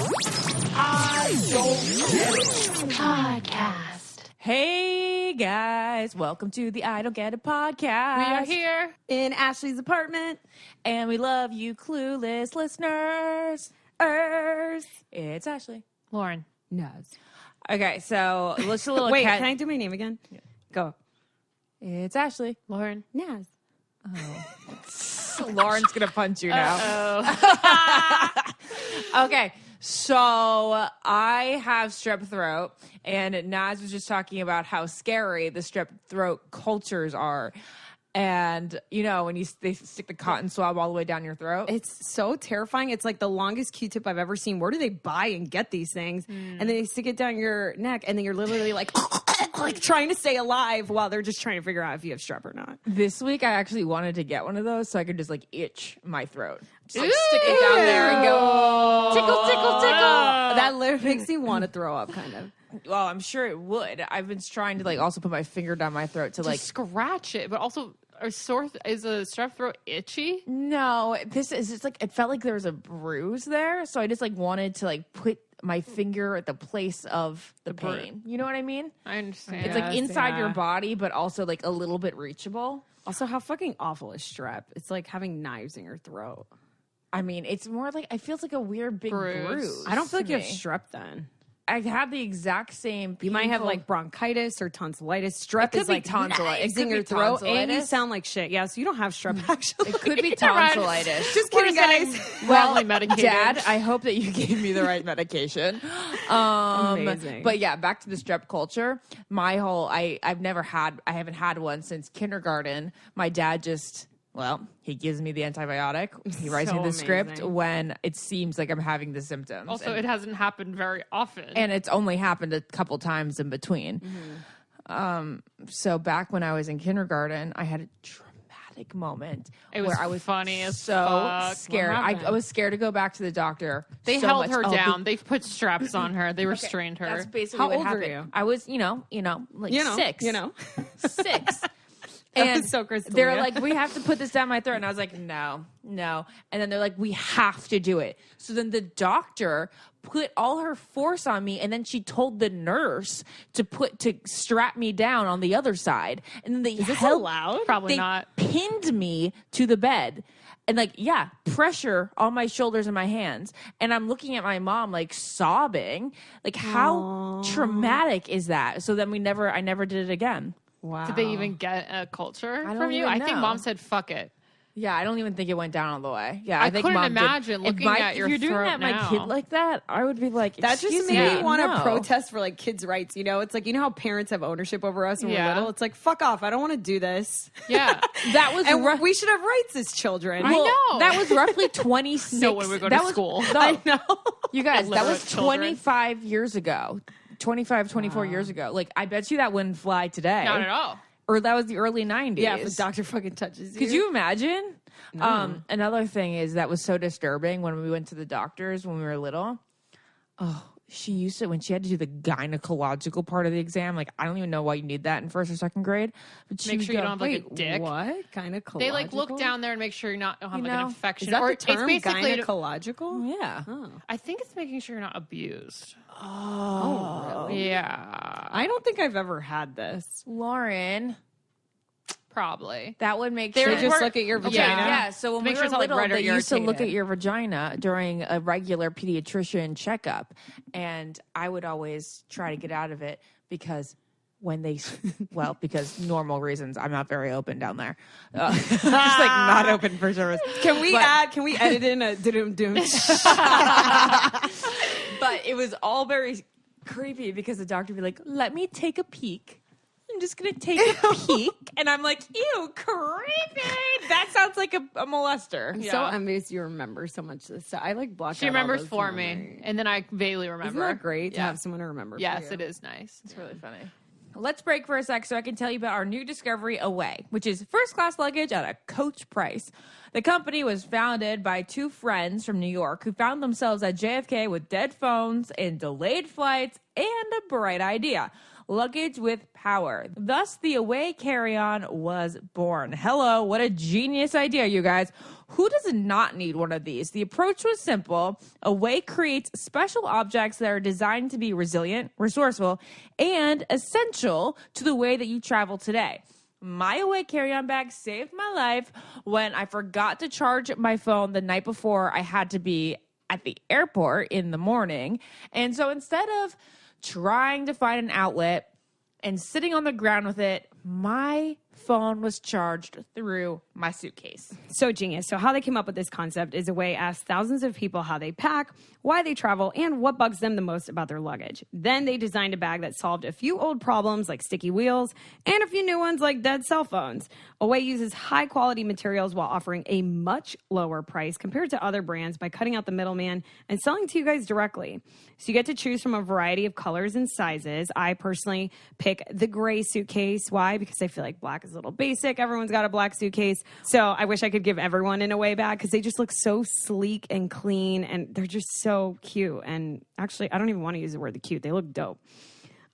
I Don't Get It Podcast. Hey guys, welcome to the I Don't Get It podcast. We are here in Ashley's apartment, and we love you, clueless listeners. It's Ashley. Lauren. Naz. Okay, so let's a little. Wait, can I do my name again? Yeah. Go. It's Ashley. Lauren. Naz. Lauren's gonna punch you now. Okay, so I have strep throat, and Naz was just talking about how scary the strep throat cultures are. And, you know, when they stick the cotton swab all the way down your throat. It's so terrifying. It's like the longest Q-tip I've ever seen. Where do they buy and get these things? And then they stick it down your neck, and then you're literally like trying to stay alive while they're just trying to figure out if you have strep or not. This week, I actually wanted to get one of those so I could just, like, itch my throat. Just, like, stick it down there and go, tickle, tickle, tickle. That literally makes me want to throw up, kind of. Well, I'm sure it would. I've been trying to, like, also put my finger down my throat to, like, scratch it, but also is a strep throat itchy? No, this is just like, it felt like there was a bruise there, so I just like wanted to like put my finger at the place of the pain. You know what I mean? I understand. It's like inside your body, but also like a little bit reachable. Also, how fucking awful is strep? It's like having knives in your throat. I mean, it's more like, it feels like a weird big bruise. I don't feel like you have me. strep then. I've had the exact same. You might have like bronchitis or tonsillitis. Strep is is like tonsillitis. in your throat, and you sound like shit. Yeah, so you don't have strep. Actually, it could be tonsillitis. Just kidding, guys. Well, Dad, I hope that you gave me the right medication. Amazing. But yeah, back to the strep culture. My whole, I haven't had one since kindergarten. My dad just. Well, he gives me the antibiotic. He writes me the script when it seems like I'm having the symptoms. Also, it hasn't happened very often. And it's only happened a couple times in between. So back when I was in kindergarten, I had a dramatic moment where I was funny as so fuck. scared. I was scared to go back to the doctor. They held her down. They put straps on her. They restrained her. That's basically How what old happened. were you? I was, like 6. 6. And so they're like, we have to put this down my throat. And I was like, no. And then they're like, we have to do it. So then the doctor put all her force on me. And then she told the nurse to strap me down on the other side. And then Is this allowed? Probably not. Pinned me to the bed. And like, yeah, pressure on my shoulders and my hands. And I'm looking at my mom like sobbing. Like, how traumatic is that? So then I never did it again. Wow. Did they even get a culture don't from you? even I think know. Mom said, fuck it. Yeah, I don't even think it went down all the way. Yeah, I think couldn't Mom imagine did. looking at your If you're doing throat that at my now. kid like that, I would be like, That just excuse made me, me want to no. protest for like kids' rights. You know, it's like, you know how parents have ownership over us when we're little? It's like, fuck off. I don't want to do this. Yeah. That was And we should have rights as children. I know. That was roughly 26. No one would go to school. No, I know. you guys, that was Illiterate children. 25 years ago. 24 years ago. Like, I bet you that wouldn't fly today. Not at all. Or that was the early 90s. Yeah, if the doctor fucking touches you. Could you imagine? No. Another thing is that was so disturbing when we went to the doctors when we were little. Oh, she used to, when she had to do the gynecological part of the exam, like, I don't even know why you need that in first or second grade. But she Make would sure you go, don't have like a dick. What? Gynecological? They like look down there and make sure you don't have like an infection. Is that or the term, it's basically gynecological? Yeah. Oh. I think it's making sure you're not abused. Oh, really? Yeah. I don't think I've ever had this. Lauren, Probably. that would make They sure. just look at your vagina? Yeah, so when Make we sure were it's not, like, little, red or they used to look irritated. at your vagina during a regular pediatrician checkup. And I would always try to get out of it because when they, because normal reasons, I'm not very open down there. Just like not open for service. Can we edit in a doom? But it was all very creepy because the doctor would be like, let me take a peek. I'm just going to take a peek. And I'm like, ew, creepy. That sounds like a molester. I'm so amazed you remember so much of this stuff. I like blocked She out all remembers those for in me. memory. And then I vaguely remember. Isn't that great to Yeah. have someone to remember for Yes, you? it is nice. It's really funny. Let's break for a sec so I can tell you about our new discovery, Away, which is first-class luggage at a Coach price. The company was founded by two friends from New York who found themselves at JFK with dead phones and delayed flights and a bright idea. Luggage with power. Thus, the Away carry-on was born. Hello, what a genius idea, you guys. Who does not need one of these? The approach was simple. Away creates special objects that are designed to be resilient, resourceful, and essential to the way that you travel today. My Away carry-on bag saved my life when I forgot to charge my phone the night before I had to be at the airport in the morning. And so instead of trying to find an outlet and sitting on the ground with it, my phone was charged through my suitcase. So genius. So how they came up with this concept is Away asked thousands of people how they pack, why they travel, and what bugs them the most about their luggage. Then they designed a bag that solved a few old problems like sticky wheels and a few new ones like dead cell phones. Away uses high quality materials while offering a much lower price compared to other brands by cutting out the middleman and selling to you guys directly. So you get to choose from a variety of colors and sizes. I personally pick the gray suitcase. Why? Because I feel like black is a little basic. Everyone's got a black suitcase. So I wish I could give everyone an Away bag because they just look so sleek and clean and they're just so cute. And actually, I don't even want to use the word the cute. They look dope.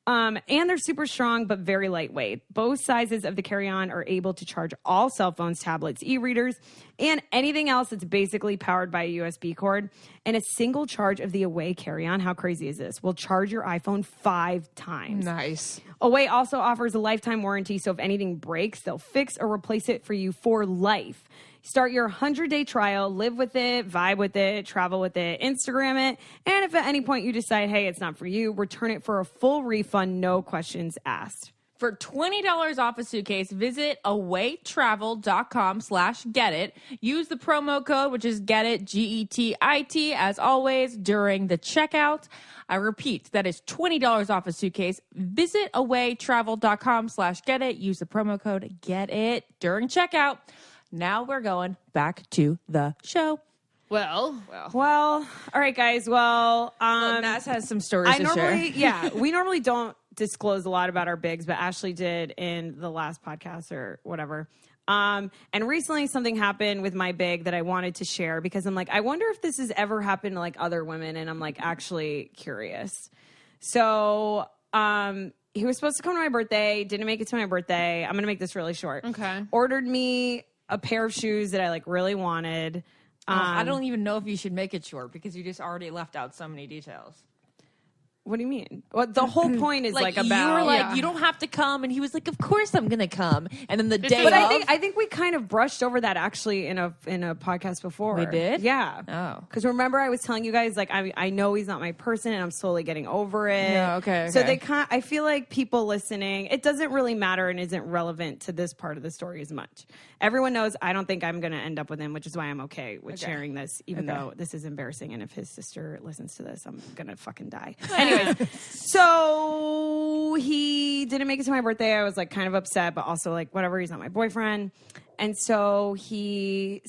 And they're super strong, but very lightweight. Both sizes of the carry-on are able to charge all cell phones, tablets, e-readers, and anything else that's basically powered by a USB cord. And a single charge of the Away carry-on, how crazy is this, will charge your iPhone 5 times. Nice. Away also offers a lifetime warranty, so if anything breaks, they'll fix or replace it for you for life. Start your 100-day trial, live with it, vibe with it, travel with it, Instagram it, and if at any point you decide, hey, it's not for you, return it for a full refund, no questions asked. For $20 off a suitcase, visit awaytravel.com/getit. Use the promo code, which is GETIT, GETIT, as always, during the checkout. I repeat, that is $20 off a suitcase. Visit awaytravel.com/getit. Use the promo code GETIT during checkout. Now we're going back to the show. Well, all right, guys. Naz has some stories to share. We normally don't disclose a lot about our bigs, but Ashley did in the last podcast or whatever. And recently something happened with my big that I wanted to share because I'm like, I wonder if this has ever happened to like other women. And I'm like, actually curious. So, he was supposed to come to my birthday, didn't make it to my birthday. I'm going to make this really short. Okay. Ordered me a pair of shoes that I like really wanted. I don't even know if you should make it short because you just already left out so many details. What do you mean? Well, the whole point is like about you were like, you don't have to come, and he was like, of course I'm gonna come. And then the day, but I think we kind of brushed over that actually in a podcast before. We did, yeah. Oh, because remember I was telling you guys like I know he's not my person, and I'm slowly getting over it. Yeah, okay. So I feel like people listening, it doesn't really matter and isn't relevant to this part of the story as much. Everyone knows I don't think I'm gonna end up with him, which is why I'm okay with sharing this, even though this is embarrassing. And if his sister listens to this, I'm gonna fucking die. Anyways, so he didn't make it to my birthday. I was like kind of upset, but also like whatever, he's not my boyfriend. And so he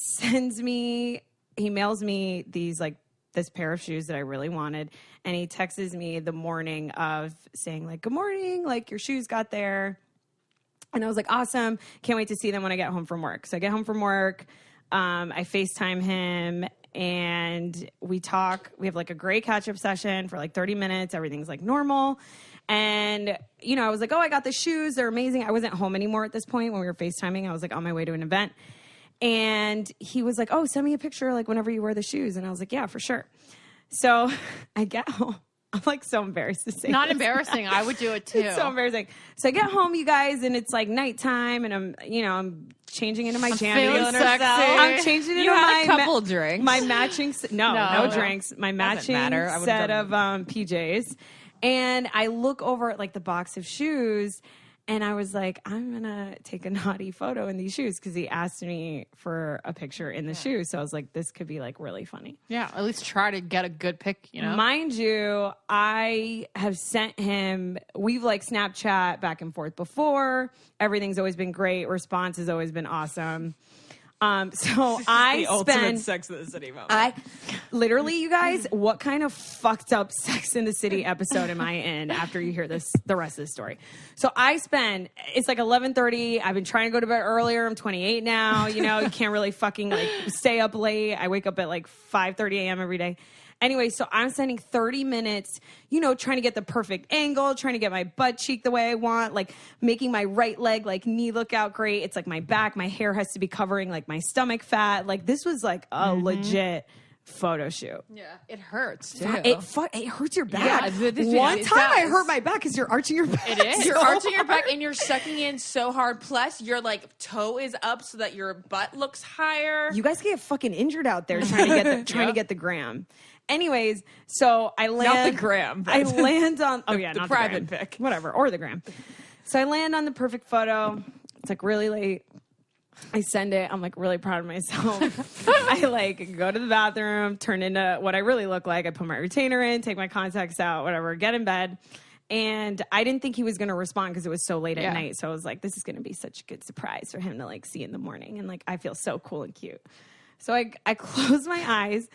mails me these like this pair of shoes that I really wanted, and he texts me the morning of saying like, good morning, like your shoes got there. And I was like, awesome, can't wait to see them when I get home from work. So I get home from work, I FaceTime him, and we talk. We have like a great catch-up session for like 30 minutes. Everything's like normal. And, you know, I was like, oh, I got the shoes. They're amazing. I wasn't home anymore at this point when we were FaceTiming. I was like on my way to an event. And he was like, oh, send me a picture like whenever you wear the shoes. And I was like, yeah, for sure. So I get home. I'm like so embarrassed to say not this. embarrassing. I would do it too. It's so embarrassing. So I get home, you guys, and it's like nighttime, and I'm changing into my jammies. I'm changing into a couple drinks. My matching no drinks. My matching matter. set of PJs, and I look over at like the box of shoes. And I was like, I'm going to take a naughty photo in these shoes because he asked me for a picture in the shoes. So I was like, this could be like really funny. Yeah, at least try to get a good pic, you know? Mind you, I have sent him, we've like Snapchat back and forth before. Everything's always been great. Response has always been awesome. So I The ultimate spend Sex in the City moment. I literally, you guys, what kind of fucked up Sex in the City episode am I in after you hear the rest of the story? So I spend, it's like 11:30. I've been trying to go to bed earlier. I'm 28 now. You know, you can't really fucking like stay up late. I wake up at like 5:30 a.m. every day. Anyway, so I'm spending 30 minutes, you know, trying to get the perfect angle, trying to get my butt cheek the way I want, like making my right leg, like knee look out great. It's like my back, my hair has to be covering like my stomach fat. Like this was like a legit photo shoot. Yeah, it hurts too. It hurts your back. Yeah, One it time I does. hurt my back because you're arching your back. It is. You're arching your back and you're sucking in so hard. Plus, your like toe is up so that your butt looks higher. You guys get fucking injured out there trying to get the gram. Anyways, so I land Not the gram. I land on not the the private gram. pic. Whatever, or the gram. So I land on the perfect photo. It's like really late. I send it. I'm like really proud of myself. I like go to the bathroom, turn into what I really look like. I put my retainer in, take my contacts out, whatever, get in bed. And I didn't think he was going to respond because it was so late at night. So I was like, this is going to be such a good surprise for him to like see in the morning. And like, I feel so cool and cute. So I close my eyes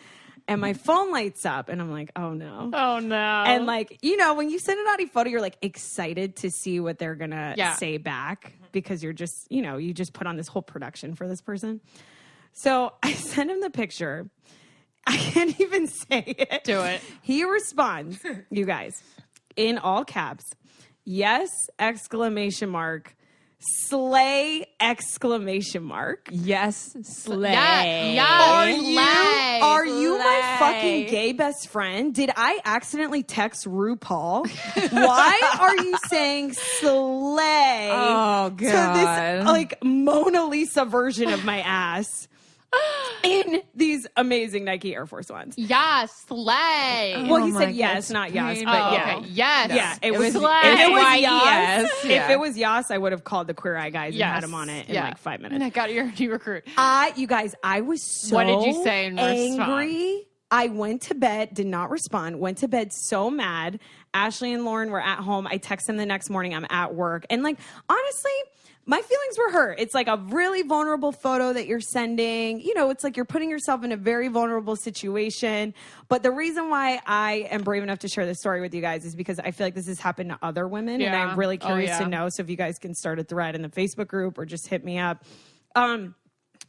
and my phone lights up and I'm like, oh no. Oh no. And like, you know, when you send a naughty photo, you're like excited to see what they're going to say back because you're just, you know, you just put on this whole production for this person. So I send him the picture. I can't even say it. Do it. He responds, you guys, in all caps, yes, exclamation mark, slay, exclamation mark. Yes, slay. Are you my fucking gay best friend? Did I accidentally text RuPaul? Why are you saying slay Oh, to God. this like Mona Lisa version of my ass in these amazing Nike Air Force Ones? Yes, slay. Well, he my said God, yes, it's not yes, painful. but Oh, yeah. okay. Yes. Yeah, it was slay. if it was yes. Yas, Yeah. if it was Yas, I would have called the Queer Eye guys and had him on it in like 5 minutes. I got your new recruit. You guys, I was so What did you say in angry. I went to bed, did not respond, went to bed so mad. Ashley and Lauren were at home. I text them the next morning. I'm at work. And like, honestly, my feelings were hurt. It's like a really vulnerable photo that you're sending. You know, it's like you're putting yourself in a very vulnerable situation. But the reason why I am brave enough to share this story with you guys is because I feel like this has happened to other women. And Yeah. I'm really curious yeah. to know. So if you guys can start a thread in the Facebook group or just hit me up.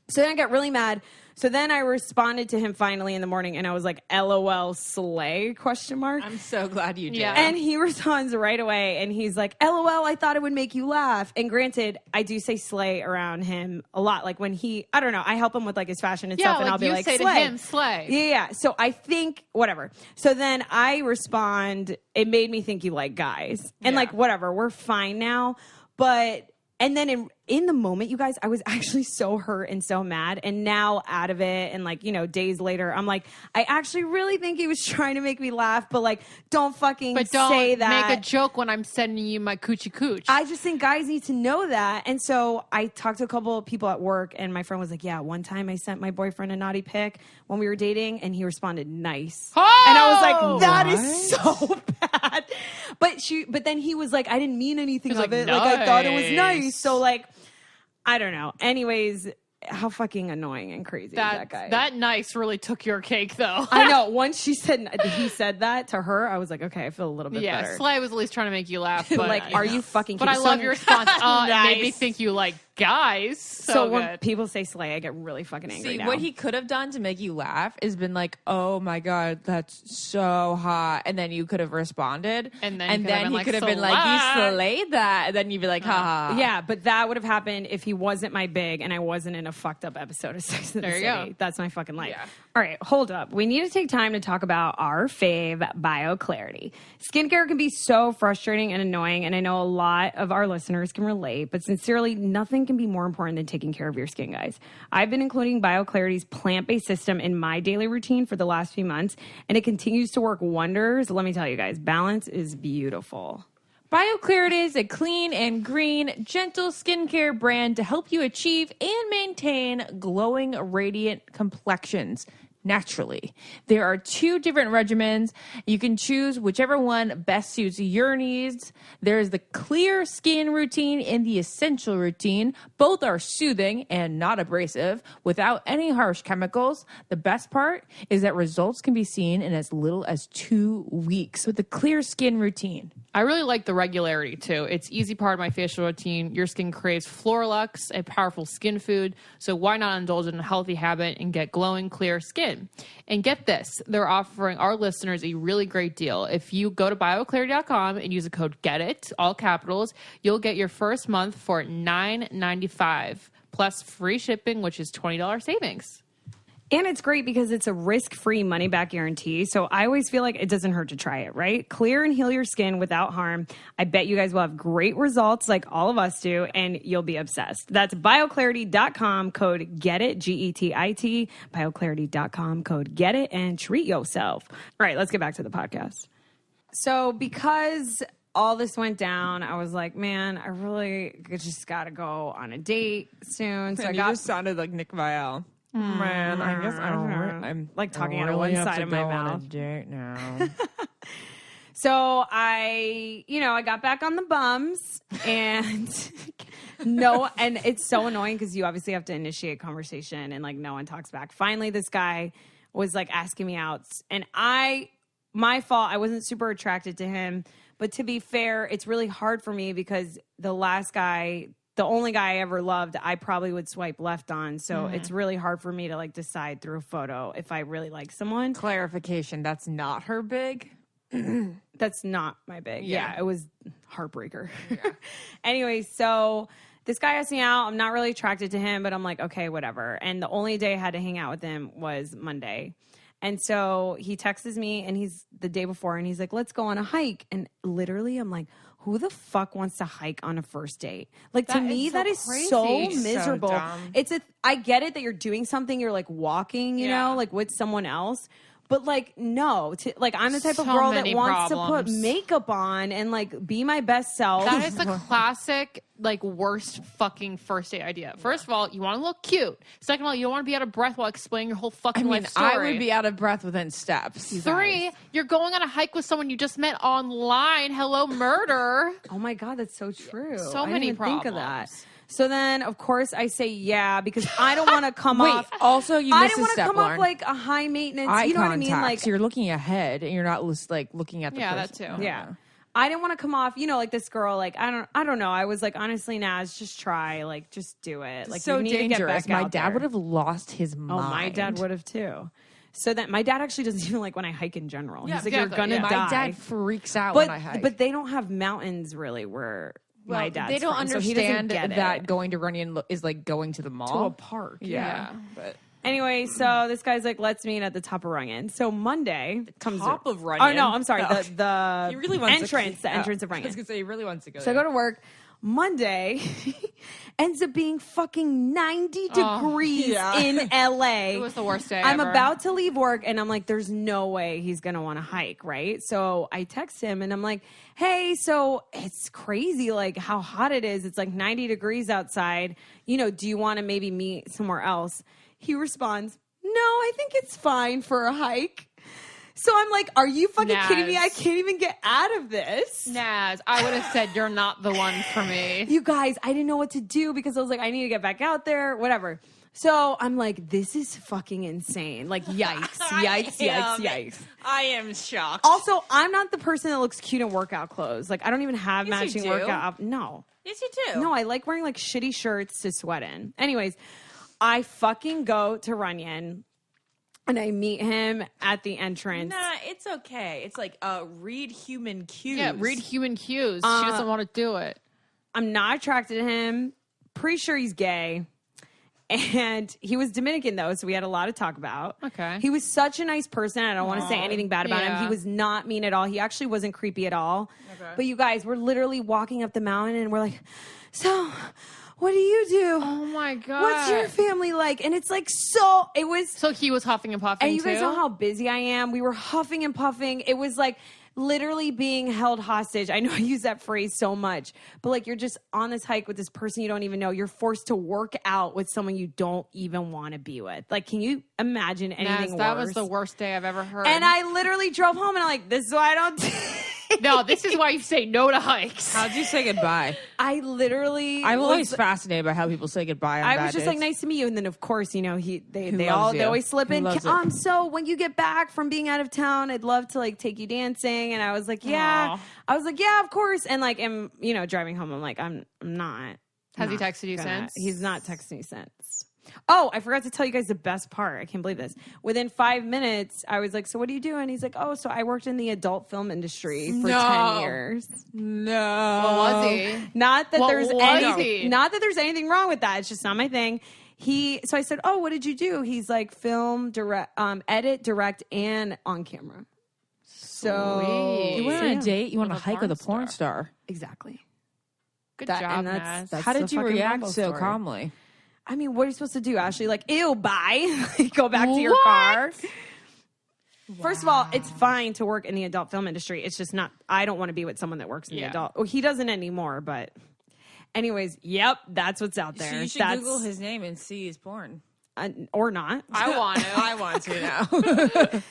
So then I got really mad. So then I responded to him finally in the morning and I was like, LOL slay, question mark. I'm so glad you did. Yeah. And he responds right away and he's like, LOL, I thought it would make you laugh. And granted, I do say slay around him a lot. Like when I don't know, I help him with like his fashion and stuff and I'll be like, say slay. to him, slay. Yeah. So I think, whatever. So then I respond, it made me think you like guys. And like, whatever, we're fine now. But, and then in the moment, you guys, I was actually so hurt and so mad. And now out of it and like, you know, days later, I'm like, I actually really think he was trying to make me laugh, but like, don't fucking say that. Make a joke when I'm sending you my coochie cooch. I just think guys need to know that. And so I talked to a couple of people at work and my friend was like, yeah, one time I sent my boyfriend a naughty pic when we were dating and he responded nice. Oh! And I was like, that is so bad. But then he was like, I didn't mean anything of like, it. Like I thought it was nice. nice. So like, I don't know. Anyways, how fucking annoying and crazy is that guy? That nice really took your cake, though. I know. Once he said that to her, I was like, okay, I feel a little bit Yeah, better. Slay was at least trying to make you laugh. But, Like, are you fucking But kidding? I love your response. It made me Nice. think you like guys. So when good. people say slay, I get really fucking angry. See, now. what he could have done to make you laugh is been like, oh my God, that's so hot. And then you could have responded. And then he could have been like, you slayed that. And then you'd be like, ha. Yeah, but that would have happened if he wasn't my big and I wasn't in a fucked up episode of Sex and the There City. you go. That's my fucking life. Yeah. All right, hold up. We need to take time to talk about our fave, BioClarity. Skincare can be so frustrating and annoying, and I know a lot of our listeners can relate, but sincerely, nothing can be more important than taking care of your skin, guys. I've been including BioClarity's plant-based system in my daily routine for the last few months, and it continues to work wonders. Let me tell you guys, balance is beautiful. BioClarity is a clean and green, gentle skincare brand to help you achieve and maintain glowing, radiant complexions. naturally. There are 2 different regimens. You can choose whichever one best suits your needs. There's the clear skin routine and the essential routine. Both are soothing and not abrasive without any harsh chemicals. The best part is that results can be seen in as little as 2 weeks with the clear skin routine. I really like the regularity too. It's easy part of my facial routine. Your skin craves Floralux, a powerful skin food. So why not indulge in a healthy habit and get glowing, clear skin? And get this, they're offering our listeners a really great deal. If you go to bioclarity.com and use the code GETIT, all capitals, you'll get your first month for $9.95 plus free shipping, which is $20 savings. And it's great because it's a risk-free money-back guarantee. So I always feel like it doesn't hurt to try it, right? Clear and heal your skin without harm. I bet you guys will have great results like all of us do, and you'll be obsessed. That's bioclarity.com, code GETIT, GETIT, bioclarity.com, code GETIT, and treat yourself. All right, let's get back to the podcast. So because all this went down, I was like, man, I really just got to go on a date soon. So And you just sounded like Nick Viall. Man, I guess I'm like talking out of one side of my mouth. Now. So I got back on the bums and and it's so annoying because you obviously have to initiate conversation and like no one talks back. Finally, this guy was like asking me out and my fault. I wasn't super attracted to him, but to be fair, it's really hard for me because the last guy, the only guy I ever loved, I probably would swipe left on. So it's really hard for me to like decide through a photo if I really like someone. Clarification, that's not her big. That's not my big. Yeah, it was heartbreaker. Yeah. Anyway, so this guy asked me out. I'm not really attracted to him, but I'm like, okay, whatever. And the only day I had to hang out with him was Monday. And so he texts me and he's the day before and he's like, let's go on a hike. And literally I'm like, who the fuck wants to hike on a first date? Like to me, that is so miserable. So dumb. I get it that you're doing something, you're like walking, you know, like with someone else. But like, no, I'm the type of girl that wants to put makeup on and like be my best self. That is the classic, like, worst fucking first date idea. First of all, you want to look cute. Second of all, you don't want to be out of breath while explaining your whole fucking life story. I would be out of breath within steps. 3, you're going on a hike with someone you just met online. Hello, murder. Oh my God, that's so true. So I many didn't even problems. think of that. So then, of course, I say yeah because I don't want to come off. Also, you I missed don't a want to step, come Lauren. off like a high maintenance. Eye you know what I mean? contact. Like So you're looking ahead and you're not just like looking at the person. that too. Yeah. I didn't want to come off, like this girl, like, I don't know. I was like, honestly, Naz, just try, like, just do it. Like, So you need dangerous. to get back My out dad there. would have lost his mind. Oh, my dad would have too. So that my dad actually doesn't even like when I hike in general. Yeah, He's like, you're exactly. gonna My die. dad freaks out when I hike. But they don't have mountains really where my dad's they don't from, so he doesn't understand get that it. going to Runyon is like going to the mall. To a park. Yeah. But Anyway, so this guy's like, let's meet at the top of Runyon. So Monday comes top of Runyon? Oh no, I'm sorry. No. The he really wants entrance, to, the entrance of I was Runyon. gonna say he really wants to go. So I go to work. Monday ends up being fucking 90 degrees in LA. It was the worst day I'm ever. about to leave work and I'm like, there's no way he's going to want to hike, right? So I text him and I'm like, hey, so it's crazy like how hot it is. It's like 90 degrees outside. Do you want to maybe meet somewhere else? He responds, no, I think it's fine for a hike. So I'm like, are you fucking kidding me? I can't even get out of this. Naz, I would have said you're not the one for me. You guys, I didn't know what to do because I was like, I need to get back out there, whatever. So I'm like, this is fucking insane. Like, yikes, yikes. I am shocked. Also, I'm not the person that looks cute in workout clothes. Like, I don't even have Yes, you matching do. workout. No. Yes, you do. No, I like wearing like shitty shirts to sweat in. Anyways, I fucking go to Runyon. And I meet him at the entrance. Nah, it's okay. It's like read human cues. Yeah, read human cues. She doesn't want to do it. I'm not attracted to him. Pretty sure he's gay. And he was Dominican, though, so we had a lot to talk about. Okay. He was such a nice person. I don't want to say anything bad about him. yeah. He was not mean at all. He actually wasn't creepy at all. Okay. But you guys, we're literally walking up the mountain, and we're like, so what do you do? Oh my god. What's your family like? And it's like it was. So he was huffing and puffing And you guys too? know how busy I am. We were huffing and puffing. It was like literally being held hostage. I know I use that phrase so much, but like you're just on this hike with this person you don't even know. You're forced to work out with someone you don't even want to be with. Like, can you imagine anything worse? That was the worst day I've ever heard. And I literally drove home and I'm like, this is why I don't No, this is why you say no to hikes. How'd you say goodbye? I literally I'm always fascinated by how people say goodbye on I bad was just dates. like, nice to meet you. And then of course, you know, they loves you? always slip Who in. loves it? So when you get back from being out of town, I'd love to like take you dancing. And I was like, yeah. Aw. I was like, yeah, of course. And like, I'm, you know, driving home, I'm like, I'm not. Has he not texted you gonna- since? He's not texted me since. Oh, I forgot to tell you guys the best part. I can't believe this. Within 5 minutes, I was like, so what do you do? And he's like, oh, so I worked in the adult film industry for 10 years. No. What was he? Not that What there's was he? not that there's anything wrong with that. It's just not my thing. So I said, oh, what did you do? He's like film, direct, edit, direct, and on camera. So Sweet. You went on a date. You went on a With a hike with a porn porn star. exactly. Good That- job, and Naz. How the did you fucking react Rambo so story. calmly? I mean, what are you supposed to do, Ashley? Like, ew, bye. Go back to your What? car. First of all, it's fine to work in the adult film industry. It's just not, I don't want to be with someone that works in the Yeah. adult. Well, he doesn't anymore, but anyways, yep, that's what's out there. So you should That's, Google his name and see his porn. or not. I want to. I want to now.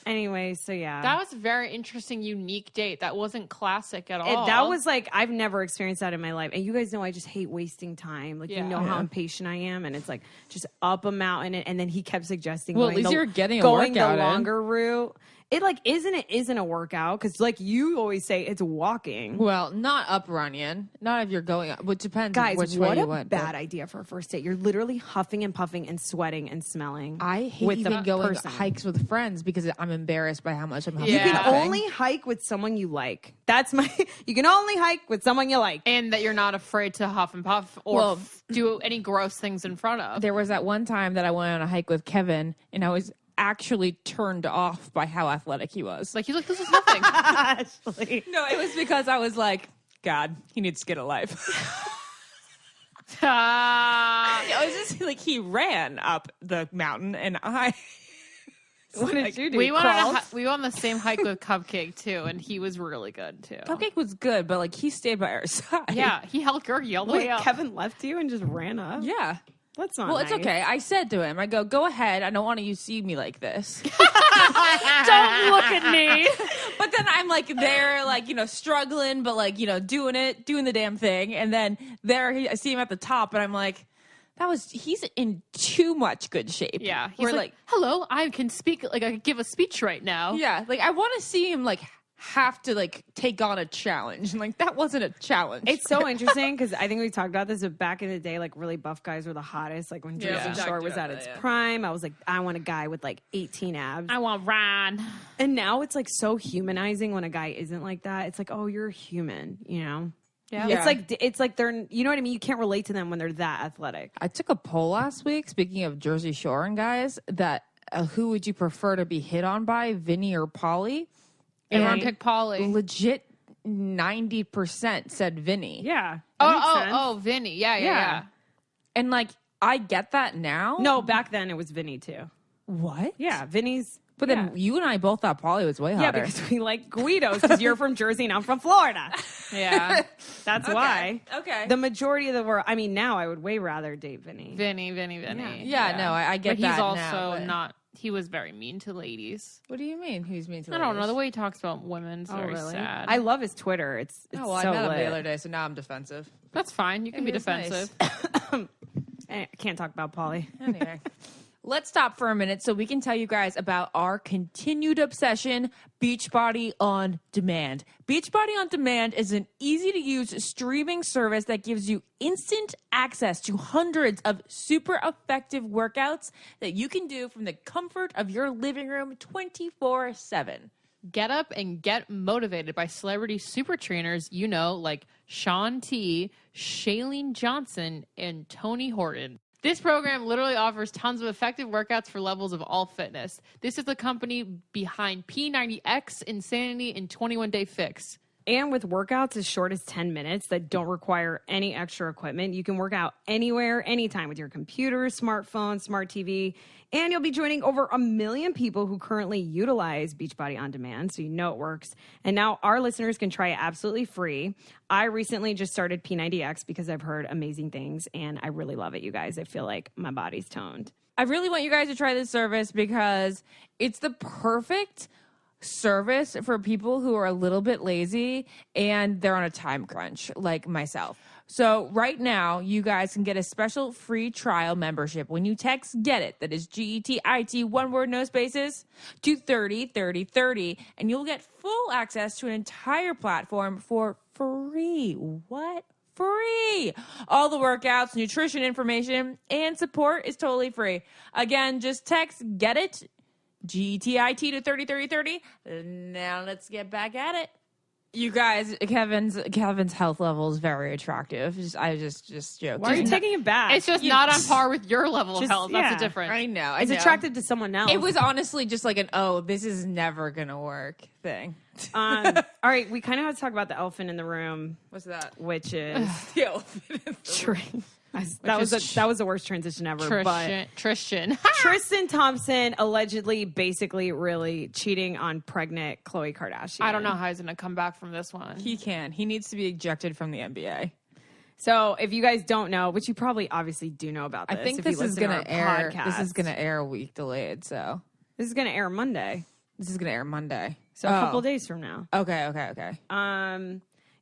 Anyway, so yeah. That was a very interesting, unique date. That wasn't classic at all. That was like, I've never experienced that in my life. And you guys know I just hate wasting time. Like, you know how impatient I am. And it's like just up a mountain. And then he kept suggesting Well, at going least the- you're getting a going workout the in. longer route. It like isn't a workout because like you always say it's walking. Well, not up Runyon. Not if you're going up. Which depends Guys, which what way you a went. bad idea for a first date. You're literally huffing and puffing and sweating and smelling. I hate with the even going person. hikes with friends because I'm embarrassed by how much I'm huffing. You Yeah. can only hike with someone you like. That's my. You can only hike with someone you like. and that you're not afraid to huff and puff or Well, do any gross things in front of. There was that one time that I went on a hike with Kevin, and I was actually turned off by how athletic he was. Like, he's like, this is nothing. Ashley. No, it was because I was like, God, he needs to get a life. I was just like, he ran up the mountain, and I. What did you do? we went Crawled? we went on the same hike with Cupcake, too, and he was really good, too. Cupcake was good, but like he stayed by our side. Yeah, he held Gergie all the Wait, way up. Kevin left you and just ran up? Yeah. That's not Well, it's nice. okay. I said to him, I go ahead. I don't want you to see me like this. Don't look at me. But then I'm like there, like, you know, struggling, but like, you know, doing the damn thing. And then I see him at the top, and I'm like, he's in too much good shape. Yeah, he's We're like, hello, I can speak, like, I can give a speech right now. yeah, like I want to see him like have to like take on a challenge, and like that wasn't a challenge. It's so interesting because I think we talked about this, but back in the day, like really buff guys were the hottest. Like when Jersey we talked Shore was about at that, its yeah. prime, I was like, I want a guy with like 18 abs. I want Ron. And now it's like so humanizing when a guy isn't like that. It's like, oh, you're human, you know? Yeah. Yeah. It's like they're, you know what I mean? You can't relate to them when they're that athletic. I took a poll last week. Speaking of Jersey Shore and guys, that who would you prefer to be hit on by, Vinny or Polly? Everyone And picked Polly. Legit 90% said Vinny. Yeah. That makes sense. Oh, Vinny. Yeah. And like, I get that now. No, back then it was Vinny too. What? Yeah, Vinny's. But then you and I both thought Polly was way Yeah, hotter. because we like Guidos because you're from Jersey and I'm from Florida. Yeah. That's why. Okay. The majority of the world, I mean, now I would way rather date Vinny. Vinny. Yeah, no, I get but that he's also now, but- not, he was very mean to ladies. What do you mean? Who's mean to I don't know. ladies? The way he talks about women's Oh, very really? sad. I love his Twitter. It's Oh, well, so I met him lit. the other day, so now I'm defensive. That's fine. You can be He was nice. defensive. I can't talk about Polly. Anyway, let's stop for a minute so we can tell you guys about our continued obsession, Beachbody On Demand. Beachbody On Demand is an easy-to-use streaming service that gives you instant access to hundreds of super effective workouts that you can do from the comfort of your living room 24/7. Get up and get motivated by celebrity super trainers you know, like Sean T, Shailene Johnson, and Tony Horton. This program literally offers tons of effective workouts for levels of all fitness. This is the company behind P90X, Insanity, and 21 Day Fix. And with workouts as short as 10 minutes that don't require any extra equipment, you can work out anywhere, anytime with your computer, smartphone, smart TV. And you'll be joining over 1 million people who currently utilize Beachbody On Demand, so you know it works. And now our listeners can try it absolutely free. I recently just started P90X because I've heard amazing things, and I really love it, you guys. I feel like my body's toned. I really want you guys to try this service because it's the perfect service for people who are a little bit lazy and they're on a time crunch like myself. So right now, you guys can get a special free trial membership when you text GET IT, that is GETIT, one word, no spaces, to 303030, and you'll get full access to an entire platform for free. What? Free. All the workouts, nutrition information, and support is totally free. Again, just text GET IT, GETIT, to 303030. Now let's get back at it. You guys, Kevin's health level is very attractive. I just joke. Why are you taking it back? It's just not on par with your level of health. That's the difference. I know. It's attractive to someone else. It was honestly just like this is never gonna work thing. All right, we kind of have to talk about the elephant in the room. What's that? Which is The elephant in the room. that was the worst transition ever. Tristan. Tristan Thompson allegedly, basically, really cheating on pregnant Khloe Kardashian. I don't know how he's going to come back from this one. He can. He needs to be ejected from the NBA. So, if you guys don't know, which you probably obviously do know about this, I think if this you is listen going to to our air. podcast. This is going to air a week delayed. So This is going to air Monday. this is going to air Monday. So a couple days from now. Okay.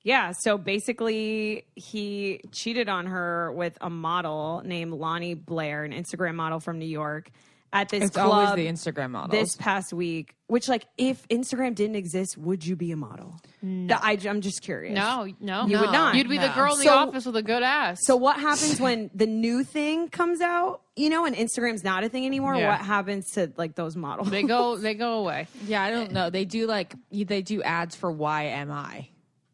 Yeah, so basically he cheated on her with a model named Lonnie Blair, an Instagram model from New York, at this It's club always the Instagram models. this past week. Which, like, if Instagram didn't exist, would you be a model? No. I'm just curious. No. You would not. You'd be the girl in the So- office with a good ass. So what happens when the new thing comes out, and Instagram's not a thing anymore? Yeah. What happens to, like, those models? they go away. Yeah, I don't know. They do ads for YMI,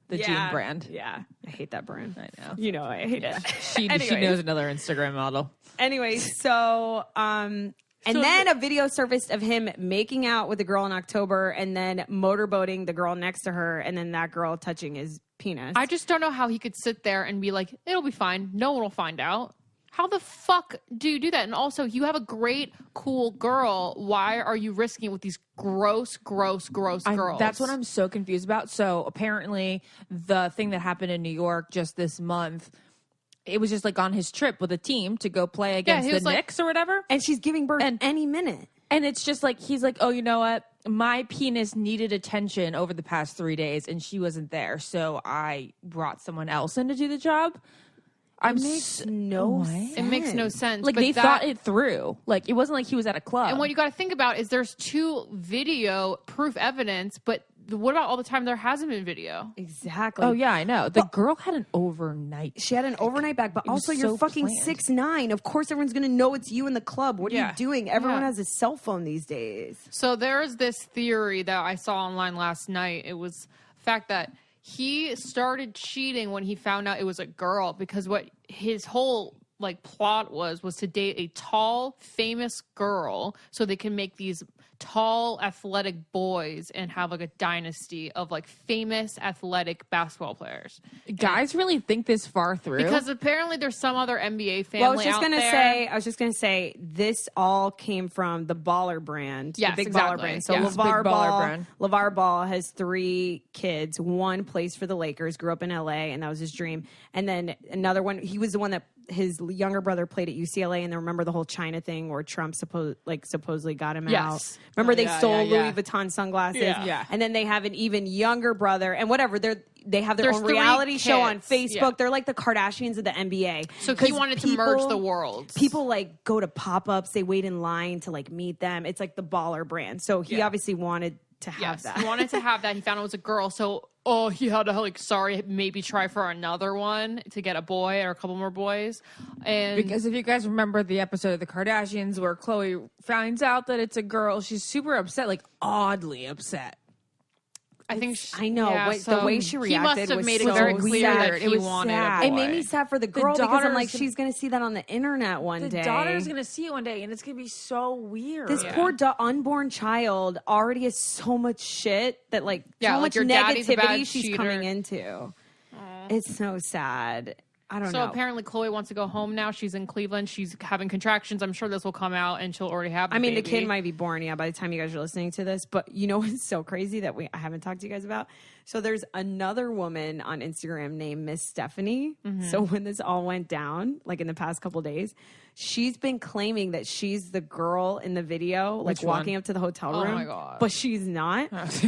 the jean brand. Yeah. I hate that brand. I know. You know I hate it. She Anyways. knows another Instagram model. Anyway, so then a video surfaced of him making out with a girl in October and then motorboating the girl next to her and then that girl touching his penis. I just don't know how he could sit there and be like, it'll be fine. No one will find out. How the fuck do you do that? And also, you have a great, cool girl. Why are you risking it with these gross girls? That's what I'm so confused about. So apparently the thing that happened in New York just this month, it was just like on his trip with a team to go play against the Knicks or whatever. And she's giving birth any minute. And it's just like, he's like, oh, you know what? My penis needed attention over the past 3 days and she wasn't there. So I brought someone else in to do the job. It makes no sense. It makes no sense. Like, but they thought it through. Like, it wasn't like he was at a club. And what you got to think about is there's 2 video proof evidence, but what about all the time there hasn't been video? Exactly. Oh, yeah, I know. The girl had an overnight. She had an overnight bag, but also you're so fucking planned. 6'9". Of course everyone's going to know it's you in the club. What are you doing? Everyone Yeah. has a cell phone these days. So there's this theory that I saw online last night. It was the fact that he started cheating when he found out it was a girl because what his whole plot was to date a tall, famous girl so they can make these tall, athletic boys and have a dynasty of famous athletic basketball players. Guys really think this far through? Because apparently there's some other NBA family Well, I was just there. gonna say this all came from the Baller brand. Yes, the big exactly. Baller brand. So Yes, LeVar big Baller brand. LeVar Ball has 3 kids. One plays for the Lakers, grew up in LA, and that was his dream. And then another one, he was the one that his younger brother played at UCLA, and then remember the whole China thing where Trump supposedly got him out. Remember they stole Louis Vuitton sunglasses. Yeah. And then they have an even younger brother, and whatever they have their There's own 3 reality show on kids. Facebook. Yeah. They're like the Kardashians of the NBA. So he 'Cause wanted to merge the worlds. People go to pop-ups, they wait in line to meet them. It's like the Baller brand. So he obviously wanted to have that. He wanted to have that. He found it was a girl. So, he had to maybe try for another one to get a boy or a couple more boys. And Because if you guys remember the episode of the Kardashians where Khloe finds out that it's a girl, she's super upset, oddly upset. I think I know, but the way she reacted he must have was made so it very clear weird. that It he was wanted sad. a It boy. made me sad for the girl because I'm like, daughter's she's going to see that on the internet one The day. daughter's going to see it one day, and it's going to be so weird. This poor unborn child already has so much shit that, like, so like much your daddy's a bad negativity she's cheater. coming into. It's so sad. I don't know. So apparently KHLOE wants to go home now. She's in Cleveland. She's having contractions. I'm sure this will come out and she'll already have the the baby. kid might be born, by the time you guys are listening to this. But you know what's so crazy that I haven't talked to you guys about? So there's another woman on Instagram named Miss Stephanie. So when this all went down, like in the past couple days, she's been claiming that she's the girl in the video, like walking up to the hotel room. Oh my God. But she's not.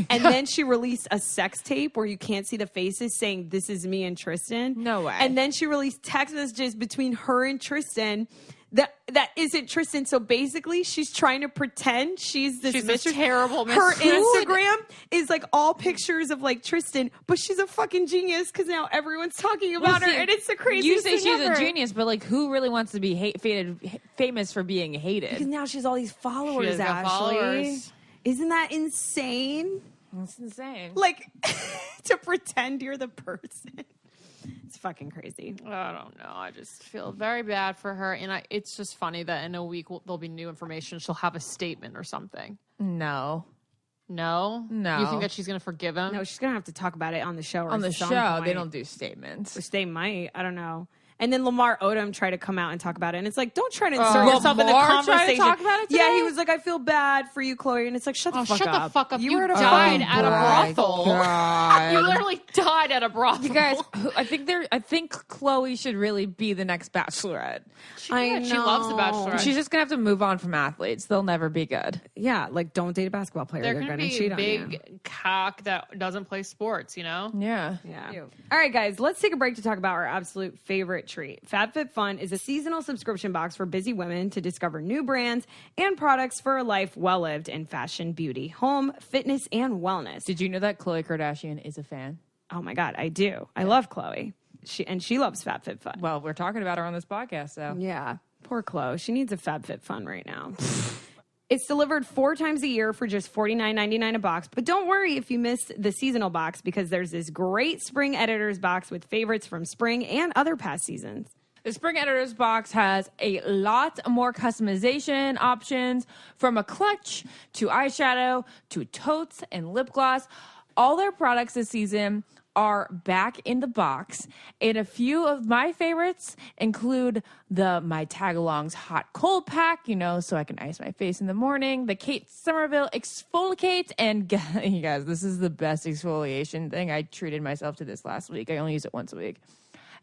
And then she released a sex tape where you can't see the faces saying, "This is me and Tristan." No way. And then she released text messages between her and Tristan that isn't Tristan. So basically, she's trying to pretend she's this terrible Her mistress. Instagram is like all pictures of like Tristan, but she's a fucking genius because now everyone's talking about her, and it's the craziest You say thing she's ever. a genius, but like, who really wants to be famous for being hated? Because now she has all these followers, She has got Ashley. followers. Isn't that insane? It's insane. Like, to pretend you're the person. It's fucking crazy. I don't know. I just feel very bad for her. And it's just funny that in a week there'll be new information. She'll have a statement or something. No. No? No. You think that she's going to forgive him? No, she's going to have to talk about it on the show. Or On the some show, point. they don't do statements. Which they might. I don't know. And then Lamar Odom tried to come out and talk about it. And it's like, don't try to insert yourself in the Lamar tried to conversation. talk about it Yeah, today? he was like, I feel bad for you, KHLOE. And it's like, shut the fuck shut up. the fuck up. You were at a died fucking at a brothel. You literally died at a brothel. You guys, I think KHLOE should really be the next Bachelorette. I She loves The Bachelorette. She's just gonna have to move on from athletes. They'll never be good. Yeah, like, don't date a basketball player. They're They're going going to to be cheat a on you. big cock that doesn't play sports, you know? Yeah. Yeah. All right, guys, let's take a break to talk about our absolute favorite treat. FabFitFun is a seasonal subscription box for busy women to discover new brands and products for a life well lived in fashion, beauty, home, fitness, and wellness. Did you know that Khloe Kardashian is a fan? Oh my God, I do. I love KHLOE. She loves FabFitFun. Well, we're talking about her on this podcast, so. Yeah, poor KHLOE. She needs a FabFitFun right now. It's delivered 4 times a year for just $49.99 a box. But don't worry if you miss the seasonal box because there's this great spring editors box with favorites from spring and other past seasons. The Spring Editors box has a lot more customization options, from a clutch to eyeshadow to totes and lip gloss. All their products this season are back in the box, and a few of my favorites include the My Tagalongs Hot Cold Pack, so I can ice my face in the morning, the Kate Somerville Exfoliate, and you guys, this is the best exfoliation thing. I treated myself to this last week. I only use it once a week.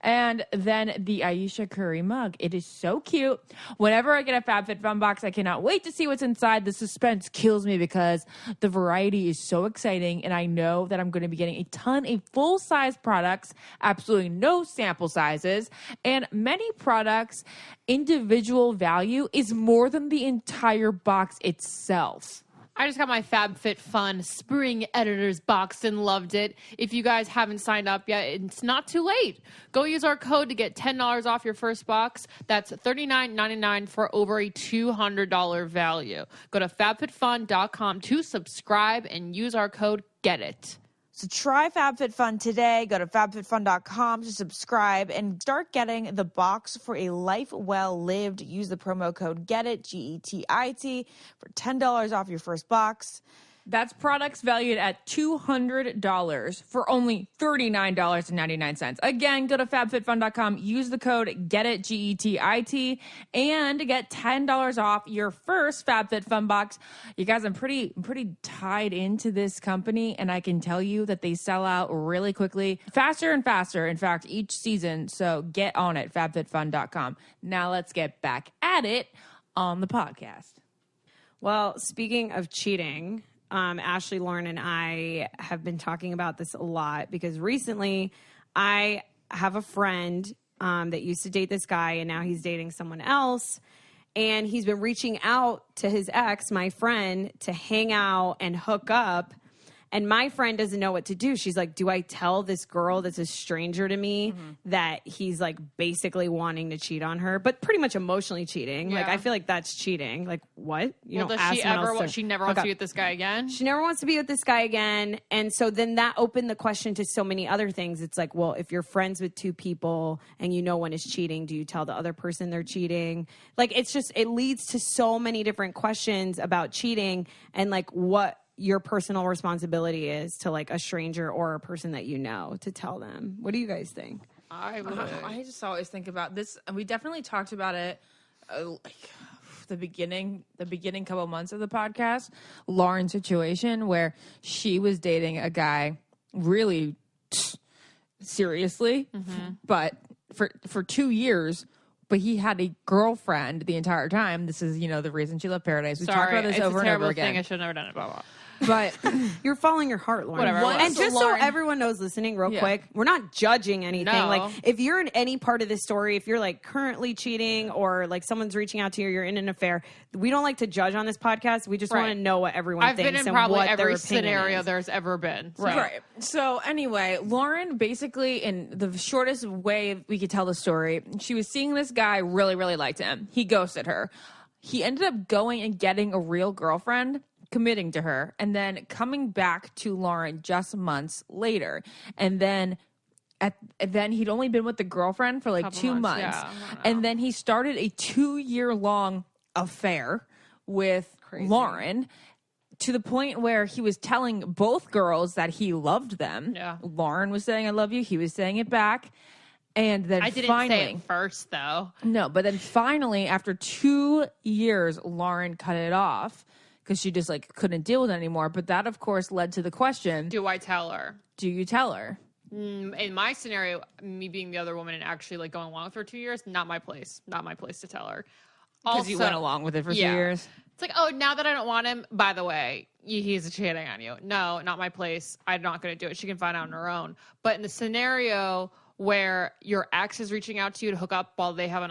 And then the Aisha Curry mug. It is so cute. Whenever I get a FabFitFun box, I cannot wait to see what's inside. The suspense kills me because the variety is so exciting, and I know that I'm going to be getting a ton of full-size products, absolutely no sample sizes, and many products, individual value is more than the entire box itself. I just got my FabFitFun Spring Editors box and loved it. If you guys haven't signed up yet, it's not too late. Go use our code to get $10 off your first box. That's $39.99 for over a $200 value. Go to fabfitfun.com to subscribe and use our code GETIT. So try FabFitFun today. Go to fabfitfun.com to subscribe and start getting the box for a life well lived. Use the promo code GETIT, GETIT, for $10 off your first box. That's products valued at $200 for only $39.99. Again, go to fabfitfun.com, use the code GETIT, GETIT, and get $10 off your first FabFitFun box. You guys, I'm pretty tied into this company, and I can tell you that they sell out really quickly, faster and faster, in fact, each season. So get on it, fabfitfun.com. Now let's get back at it on the podcast. Well, speaking of cheating, Ashley, Lauren, and I have been talking about this a lot because recently I have a friend that used to date this guy, and now he's dating someone else. And he's been reaching out to his ex, my friend, to hang out and hook up. And my friend doesn't know what to do. She's like, do I tell this girl that's a stranger to me that he's like basically wanting to cheat on her, but pretty much emotionally cheating? Like, I feel like that's cheating. Like, what? You don't does ask she someone ever? else to She never hook wants to up. be with this guy again. She never wants to be with this guy again. And so then that opened the question to so many other things. It's like, well, if you're friends with two people and you know one is cheating, do you tell the other person they're cheating? Like, it's just, it leads to so many different questions about cheating and like what your personal responsibility is to like a stranger or a person that you know to tell them. What do you guys think? I just always think about this, and we definitely talked about it like the beginning couple months of the podcast. Lauren's situation where she was dating a guy really seriously, but for 2 years. But he had a girlfriend the entire time. This is, the reason she left Paradise. We talked about this over and over again. Thing. I should have never done it. Blah, blah. But You're following your heart, Lauren. Whatever. And just Lauren- so everyone knows listening real quick, we're not judging anything. No. Like, if you're in any part of this story, if you're like currently cheating or like someone's reaching out to you, you're in an affair, we don't like to judge on this podcast. We just want to know what everyone I've thinks been in and probably what their every opinion scenario is. there's ever been. So. Right. So anyway, Lauren basically, in the shortest way we could tell the story, she was seeing this guy, really, really liked him. He ghosted her. He ended up going and getting a real girlfriend, committing to her, and then coming back to Lauren just months later. And then then he'd only been with the girlfriend for like Couple 2 months, months. yeah, I don't know. And then he started a 2-year-long affair with Lauren, to the point where he was telling both girls that he loved them. Yeah. Lauren was saying, I love you. He was saying it back. And then I didn't finally, say it first, though. no, but then finally, after 2 years, Lauren cut it off because she just like couldn't deal with it anymore. But that, of course, led to the question, Do I tell her? do you tell her? In my scenario, me being the other woman and actually like going along with her 2 years, not my place. Not my place to tell her. Because you Also- went along with it for 2 Yeah. years. It's like, oh, now that I don't want him, by the way, he's cheating on you. No, not my place. I'm not going to do it. She can find out on her own. But in the scenario where your ex is reaching out to you to hook up while they have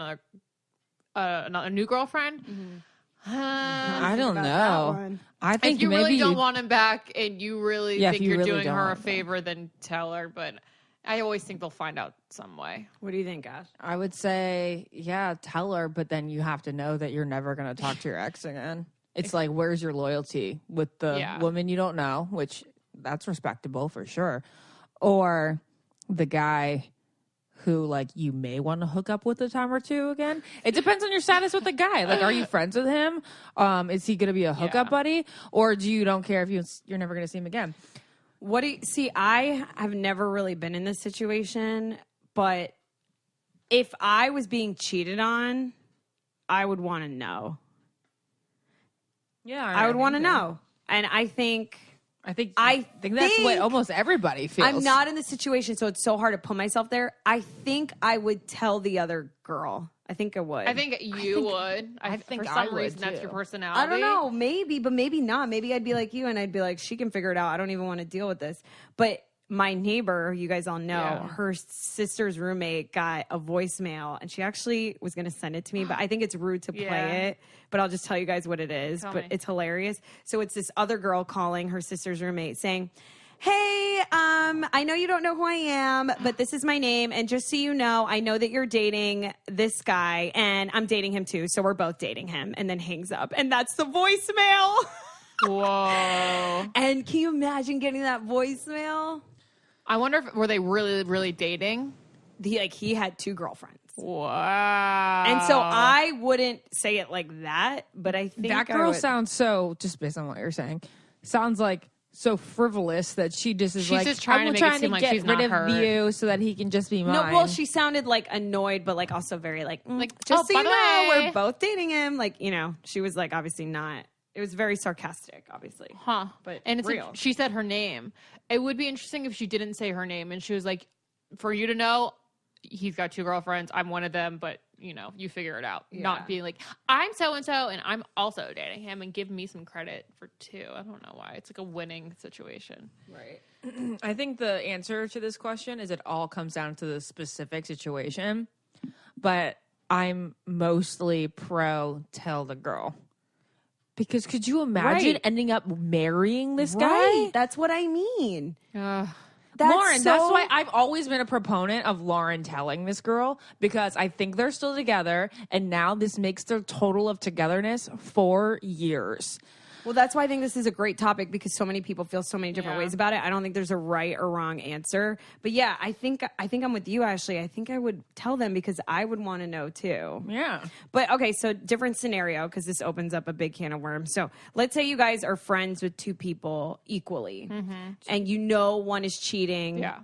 a new girlfriend, I don't about know. that one. I think if you maybe really don't want him back and you really Yeah, if think you you're really doing don't her a want him. favor, then tell her. But I always think they'll find out some way. What do you think, Ash? I would say, yeah, tell her, but then you have to know that you're never going to talk to your ex again. It's like, where's your loyalty with the Yeah. woman you don't know, which that's respectable for sure, or the guy who like you may want to hook up with a time or two again. It depends on your status with the guy. Like, are you friends with him? Is he going to be a hookup Yeah. buddy, or do you don't care if you're never going to see him again? What do you see? I have never really been in this situation, but if I was being cheated on, I would want to know. Yeah, I would want to know. And I think I think that's what think- almost everybody feels. I'm not in the situation, so it's so hard to put myself there. I think I would tell the other girl. I think I would. I think you would. I think for I some would, reason that's too. your personality. I don't know, maybe, but maybe not. Maybe I'd be like you and I'd be like, she can figure it out. I don't even want to deal with this. But my neighbor, you guys all know, Yeah. her sister's roommate got a voicemail and she actually was going to send it to me, but I think it's rude to play Yeah. it. But I'll just tell you guys what it is. Tell But me. it's hilarious. So it's this other girl calling her sister's roommate saying, hey, I know you don't know who I am, but this is my name. And just so you know, I know that you're dating this guy and I'm dating him too. So we're both dating him, and then hangs up. And that's the voicemail. Whoa. And can you imagine getting that voicemail? I wonder if were they really, really dating? He had 2 girlfriends. Wow. And so I wouldn't say it like that, but I think That I girl would. sounds so, just based on what you're saying, sounds like so frivolous that she just is She's like, just trying to I'm make it trying seem to like get she's rid not of hurt. you so that he can just be mine. No, well, she sounded like annoyed, but like also very like, just oh, so by you the know, way. we're both dating him. Like, she was like obviously not. It was very sarcastic, obviously. Huh. But and it's real. like, she said her name. It would be interesting if she didn't say her name and she was like, for you to know, he's got 2 girlfriends. I'm one of them, but you figure it out. Yeah. Not being like, I'm so-and-so and I'm also dating him, and give me some credit for 2. I don't know why. It's like a winning situation. Right. I think the answer to this question is it all comes down to the specific situation, but I'm mostly pro tell the girl. Because could you imagine Right. ending up marrying this Right. guy? That's what I mean. Ugh. Lauren, that's why I've always been a proponent of Lauren telling this girl, because I think they're still together, and now this makes their total of togetherness 4 years. Well, that's why I think this is a great topic, because so many people feel so many different Yeah. ways about it. I don't think there's a right or wrong answer. But yeah, I think I'm with you, Ashley. I think I would tell them, because I would want to know too. Yeah. But okay, so different scenario, because this opens up a big can of worms. So let's say you guys are friends with two people equally, and you know one is cheating. Yeah.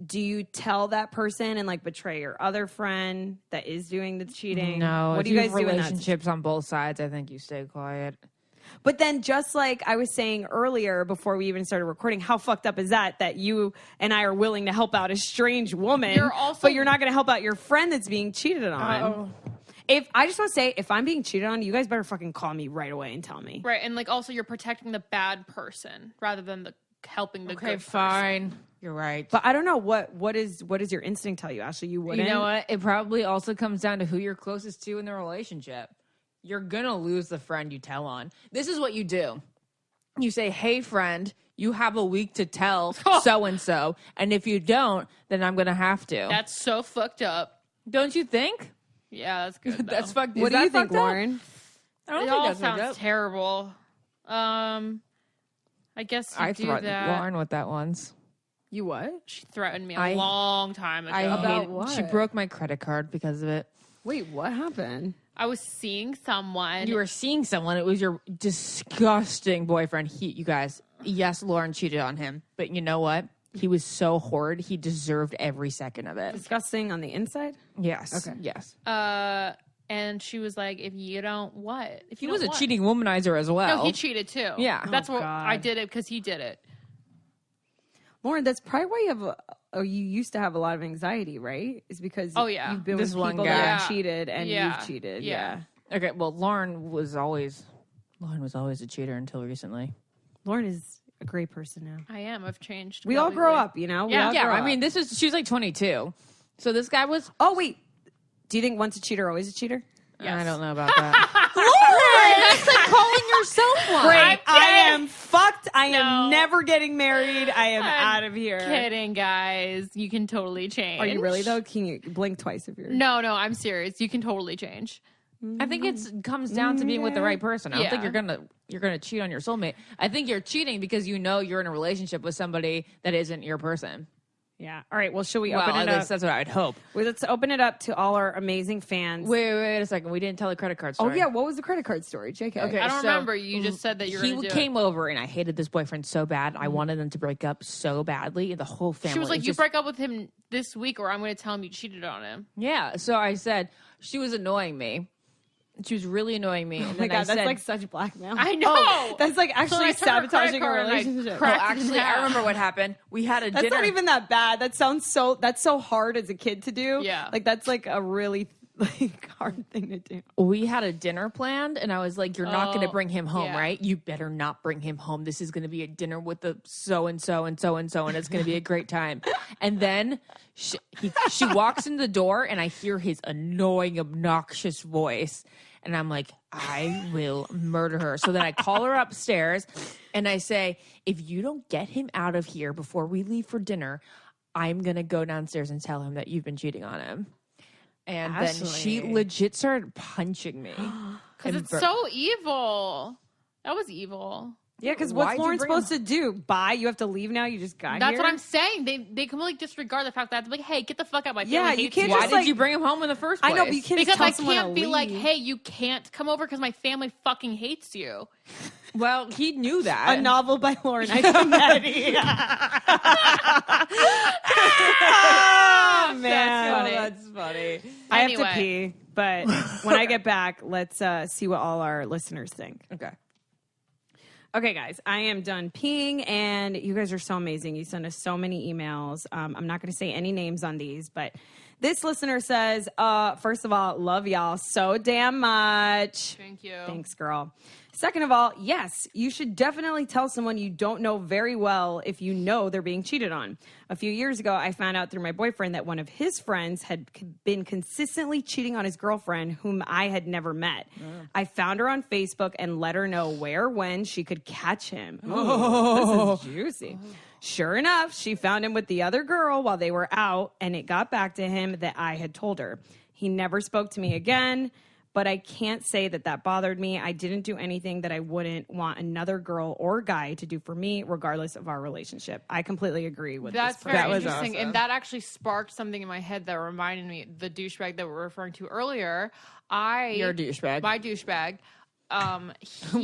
Do you tell that person and like betray your other friend that is doing the cheating? No. What if do you guys have do in that relationships on both sides, I think you stay quiet. But then, just like I was saying earlier before we even started recording, how fucked up is that you and I are willing to help out a strange woman, but you're not going to help out your friend that's being cheated on? If I just want to say, if I'm being cheated on, you guys better fucking call me right away and tell me. Right, and like also you're protecting the bad person rather than the helping the Okay, good fine. You're right. But I don't know what is your instinct tell you, Ashley? You wouldn't. You know what? It probably also comes down to who you're closest to in the relationship. You're going to lose the friend you tell on. This is what you do. You say, hey, friend, you have a week to tell so-and-so. And if you don't, then I'm going to have to. That's so fucked up. Don't you think? Yeah, that's good. That's though. fucked. What do you think, Lauren? I don't It think all that's fucked sounds up. terrible. I guess you I do threatened that. Lauren with that once. You what? She threatened me I- a long time ago. I About hated, what? She broke my credit card because of it. Wait, what happened? I was seeing someone. You were seeing someone. It was your disgusting boyfriend. You guys, yes, Lauren cheated on him. But you know what? He was so horrid. He deserved every second of it. Disgusting on the inside? Yes. Okay. Yes. and she was like, if you don't what? If He you was a don't what? cheating womanizer as well. No, he cheated too. Yeah. That's Oh, what God. I did it because he did it. Lauren, that's probably why you used to have a lot of anxiety, right? Is because Oh, yeah. you've been This with one people guy. that Yeah. have cheated and Yeah. you've cheated. Yeah. Yeah. Okay, well, Lauren was always a cheater until recently. Lauren is a great person now. I am. I've changed. We all grow completely. up, you know? We Yeah. all Yeah, grow I up. mean, she was like 22. So this guy was. Oh, wait. Do you think once a cheater, always a cheater? Yes. I don't know about that. Lauren, that's like calling yourself one. Great. I kidding. am fucked. I No. am never getting married. I am I'm out of here. Kidding, guys. You can totally change. Are you really, though? Can you blink twice if you're... No, I'm serious. You can totally change. I think it comes down to being with the right person. I don't think Yeah. you're gonna cheat on your soulmate. I think you're cheating because you know you're in a relationship with somebody that isn't your person. Yeah. All right. Well, should we Well, open at it least up? that's what I would hope. Well, let's open it up to all our amazing fans. Wait a second. We didn't tell the credit card Oh, story. yeah. What was the credit card story? JK. Okay. I don't so- remember. You just said that you were He going to do came it. over and I hated this boyfriend so bad. I wanted them to break up so badly. The whole family. She was like, It's you just- break up with him this week or I'm going to tell him you cheated on him. Yeah. So I said she was annoying me. She was really annoying me. And Oh my then God, I that's said, like such blackmail. I know. That's like So actually I took her credit sabotaging a card and I relationship. Oh, cracked it in actually, I half. remember what happened. We had a That's dinner. not even that bad. That sounds that's so hard as a kid to do. Yeah. Like that's like a really like hard thing to do. We had a dinner planned, and I was like, "You're not going to Oh, bring him home, yeah. right? You better not bring him home. This is going to be a dinner with the so and so and so and so, and it's going to be a great time." And then she walks in the door, and I hear his annoying, obnoxious voice, and I'm like, "I will murder her." So then I call her upstairs, and I say, "If you don't get him out of here before we leave for dinner, I'm going to go downstairs and tell him that you've been cheating on him." And then she Ashley. legit started punching me. Because And it's so evil. That was evil. Yeah, because Why'd what's you Lauren bring supposed to do? Bye? You have to leave now? You just got That's here? what I'm saying. They completely disregard the fact that it's like, hey, get the fuck out. My family Yeah, you hates can't Why just did like- you bring him home in the first I place? know, but you can't Because just tell I someone can't to be like, leave. hey, you can't come over because my family fucking hates you. Well, he knew that. A novel by Lauren Iaconetti. Oh, man. funny. That's funny. I have to Anyway. pee, but when I get back, let's see what all our listeners think. Okay. Okay, guys, I am done peeing, and you guys are so amazing. You send us so many emails. I'm not going to say any names on these, but This listener says, first of all, love y'all so damn much. Thank you. Thanks, girl. Second of all, yes, you should definitely tell someone you don't know very well if you know they're being cheated on. A few years ago, I found out through my boyfriend that one of his friends had been consistently cheating on his girlfriend, whom I had never met. I found her on Facebook and let her know where, when she could catch him. Ooh, this is juicy. Sure enough, she found him with the other girl while they were out, and it got back to him that I had told her. He never spoke to me again. But I can't say that bothered me. I didn't do anything that I wouldn't want another girl or guy to do for me, regardless of our relationship. I completely agree with That's this. very That was interesting. awesome. And that actually sparked something in my head that reminded me, the douchebag that we were referring to earlier. Your douchebag. My douchebag.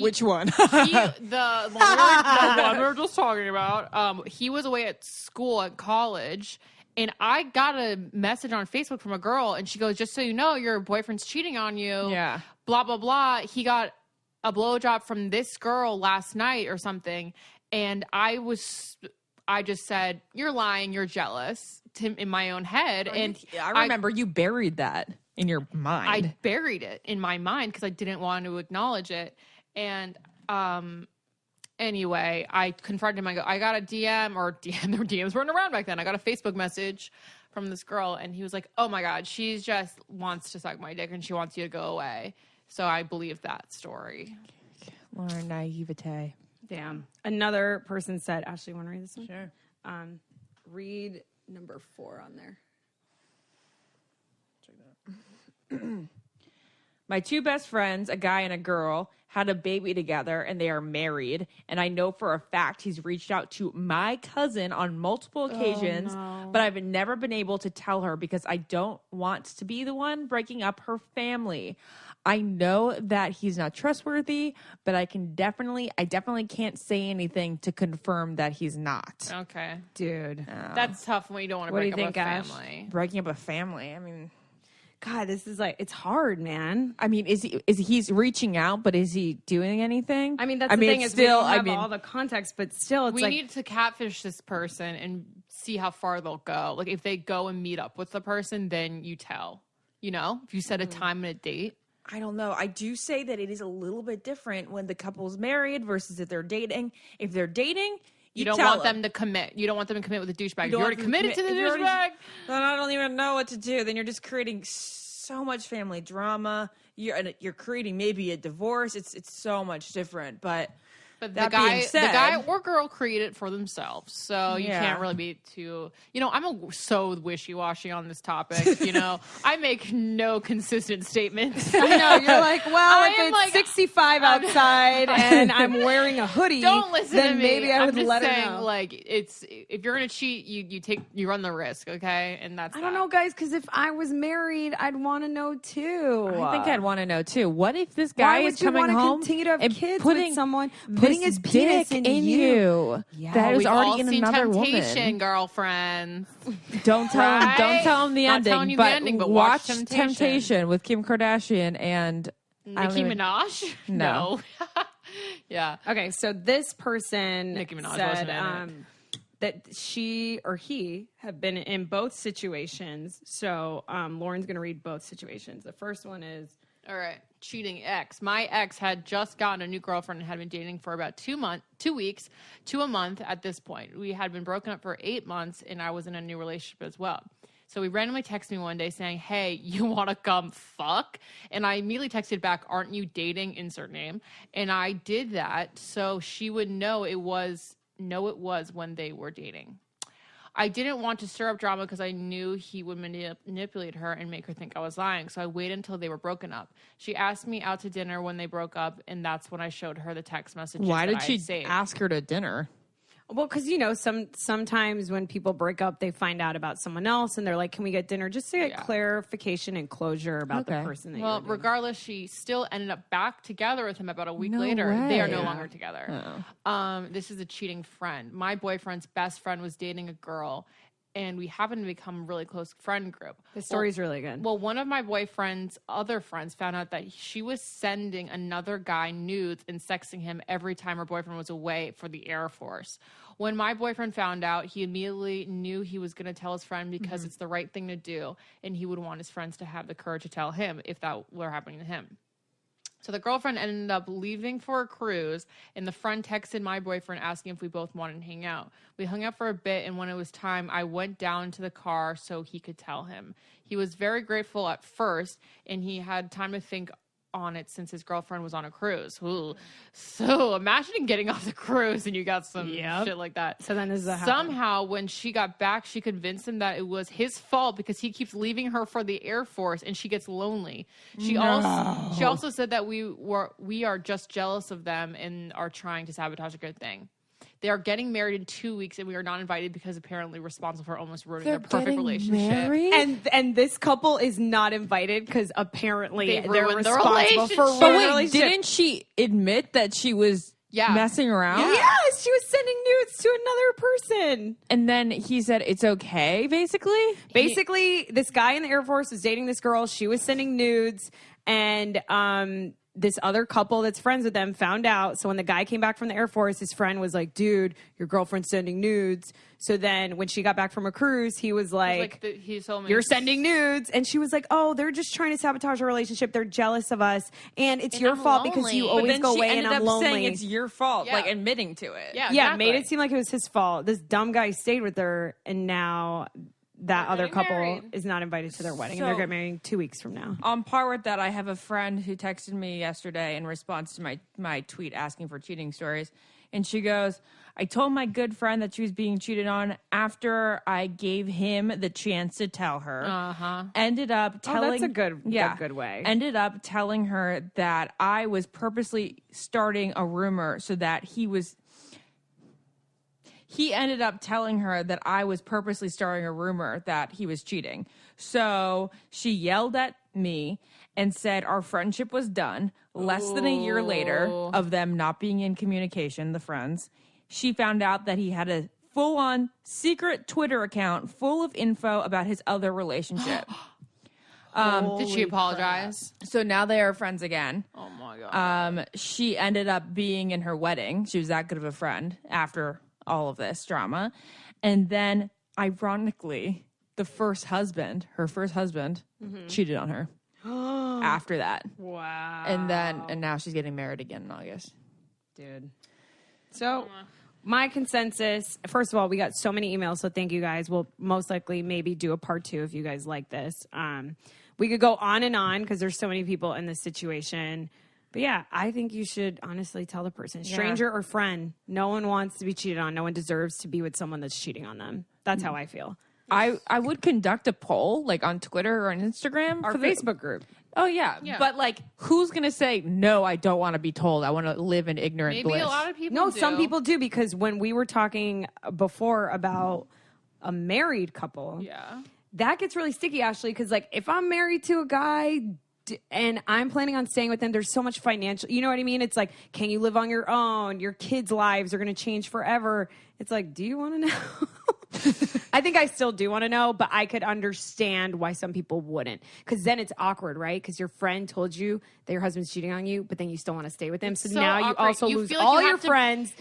Which one? The one we were just talking about. He was away at school at college. And I got a message on Facebook from a girl, and she goes, just so you know, your boyfriend's cheating on you. Yeah. Blah, blah, blah. He got a blowjob from this girl last night or something. And I just said, you're lying, you're jealous, in my own head. And I remember you buried that in your mind. I buried it in my mind because I didn't want to acknowledge it. And, anyway, I confronted him. I go, I got a DM, their DMs weren't around back then. I got a Facebook message from this girl, and he was like, oh my God, she just wants to suck my dick and she wants you to go away. So I believe that story. Lauren, naivete. Damn. Another person said, Ashley, want to read this one? Sure. Read number 4 on there. My two best friends, a guy and a girl, had a baby together and they are married. And I know for a fact he's reached out to my cousin on multiple occasions, but I've never been able to tell her because I don't want to be the one breaking up her family. I know that he's not trustworthy, but I definitely can't say anything to confirm that he's not. Okay. Dude. That's tough when you don't want to What do break you up think, a Ash? family. Breaking up a family. I mean, God, this is like, it's hard, man. he's reaching out, but is he doing anything? I mean, that's the thing it's is we don't have all the context, but still, it's We like, need to catfish this person and see how far they'll go. Like, if they go and meet up with the person, then you tell. You know? If you set a time and a date. I don't know. I do say that it is a little bit different when the couple's married versus if they're dating. If they're dating, You don't want them to commit. You don't want them to commit with a douchebag. You're already committed to the douchebag. Then I don't even know what to do. Then you're just creating so much family drama. You're creating maybe a divorce. It's so much different. But But that the being said, guy or girl create it for themselves. So you Yeah. can't really be too, I'm so wishy-washy on this topic. I make no consistent statements. I know, you're like, well, I if am it's like- 65 outside and I'm wearing a hoodie, Don't listen then to me. maybe I I'm would just let saying, her know. like, if you're gonna cheat, you run the risk, okay? And that's I don't know, guys, because if I was married, I'd want to know too. I think I'd want to know too. What if this Why guy would is you coming wanna home continue to have and kids putting with someone, putting this his penis dick in you? Yeah, that is We've already all in seen another Temptation, woman. girlfriends. Don't tell him. Right? Don't tell him the Not ending. telling you but the ending, but watch watch Temptation with Kim Kardashian and Nicki Minaj? No. Yeah. Okay, so this person Nicki Minaj said wasn't in it. that she or he have been in both situations. So Lauren's going to read both situations. The first one is, All right. Cheating ex. My ex had just gotten a new girlfriend and had been dating for about 2 weeks to a month at this point. We had been broken up for 8 months and I was in a new relationship as well. So he randomly texted me one day saying, hey, you want to come fuck? And I immediately texted back, aren't you dating? Insert name. And I did that so she would know it was when they were dating. I didn't want to stir up drama because I knew he would manipulate her and make her think I was lying. So I waited until they were broken up. She asked me out to dinner when they broke up, and that's when I showed her the text messages. Why that did I she had saved. ask her to dinner? well, because, sometimes when people break up, they find out about someone else and they're like, can we get dinner? Just to get clarification and closure about the Okay. person that Well, you're dating. regardless, she still ended up back together with him about a week No later. They are way. no longer together. This is a cheating friend. My boyfriend's best friend was dating a girl, and we happened to become a really close friend group. The story's really good. Well, one of my boyfriend's other friends found out that she was sending another guy nudes and sexting him every time her boyfriend was away for the Air Force. When my boyfriend found out, he immediately knew he was going to tell his friend because it's the right thing to do. And he would want his friends to have the courage to tell him if that were happening to him. So the girlfriend ended up leaving for a cruise, and the friend texted my boyfriend asking if we both wanted to hang out. We hung out for a bit, and when it was time, I went down to the car so he could tell him. He was very grateful at first, and he had time to think on it since his girlfriend was on a cruise. Ooh. So imagine getting off the cruise and you got some shit like that. So then somehow when she got back, she convinced him that it was his fault because he keeps leaving her for the Air Force and she gets lonely. She also said that we are just jealous of them and are trying to sabotage a good thing. They are getting married in 2 weeks, and we are not invited because apparently responsible for almost ruining their perfect relationship. Married? And this couple is not invited because apparently they're ruined the responsible for relationship. ruining the Wait, relationship. didn't she admit that she was messing around? Yeah. Yes, she was sending nudes to another person. And then he said it's okay, basically? Basically, this guy in the Air Force was dating this girl. She was sending nudes, and this other couple that's friends with them found out. So when the guy came back from the Air Force, his friend was like, dude, your girlfriend's sending nudes. So then when she got back from a cruise, he was like, you're sending nudes. And she was like, oh, they're just trying to sabotage our relationship. They're jealous of us. And it's your fault because you always go away and I'm lonely. Saying it's your fault, like admitting to it. Yeah, Yeah, exactly. made it seem like it was his fault. This dumb guy stayed with her, and now that other couple is not invited to their wedding, and they're getting married 2 weeks from now. On par with that, I have a friend who texted me yesterday in response to my tweet asking for cheating stories. And she goes, I told my good friend that she was being cheated on after I gave him the chance to tell her. Ended up telling... that's a good way. Ended up telling her that I was purposely starting a rumor so that he ended up telling her that I was purposely starting a rumor that he was cheating. So she yelled at me and said our friendship was done. Less than a year later of them not being in communication, the friends, she found out that he had a full-on secret Twitter account full of info about his other relationship. Did she apologize? So now they are friends again. Oh my God. She ended up being in her wedding. She was that good of a friend after all of this drama. And then, ironically, her first husband, cheated on her after that. Wow. And now she's getting married again in August. Dude. So my consensus, first of all, we got so many emails, so thank you guys. We'll most likely maybe do a part 2 if you guys like this. We could go on and on because there's so many people in this situation. But yeah, I think you should honestly tell the person, stranger or friend. No one wants to be cheated on. No one deserves to be with someone that's cheating on them. That's how I feel. I would conduct a poll like on Twitter or on Instagram. Our Facebook group. Oh, yeah. But like, who's going to say, no, I don't want to be told. I want to live in ignorant bliss. Maybe a lot of people No, do. some people do, because when we were talking before about a married couple, that gets really sticky, Ashley, because like if I'm married to a guy and I'm planning on staying with them, there's so much financial, you know what I mean? It's like, can you live on your own? Your kids' lives are going to change forever. It's like, do you want to know? I think I still do want to know, but I could understand why some people wouldn't. Because then it's awkward, right? Because your friend told you that your husband's cheating on you, but then you still want to stay with him. So now awkward. you also You lose feel like all you your have to- friends.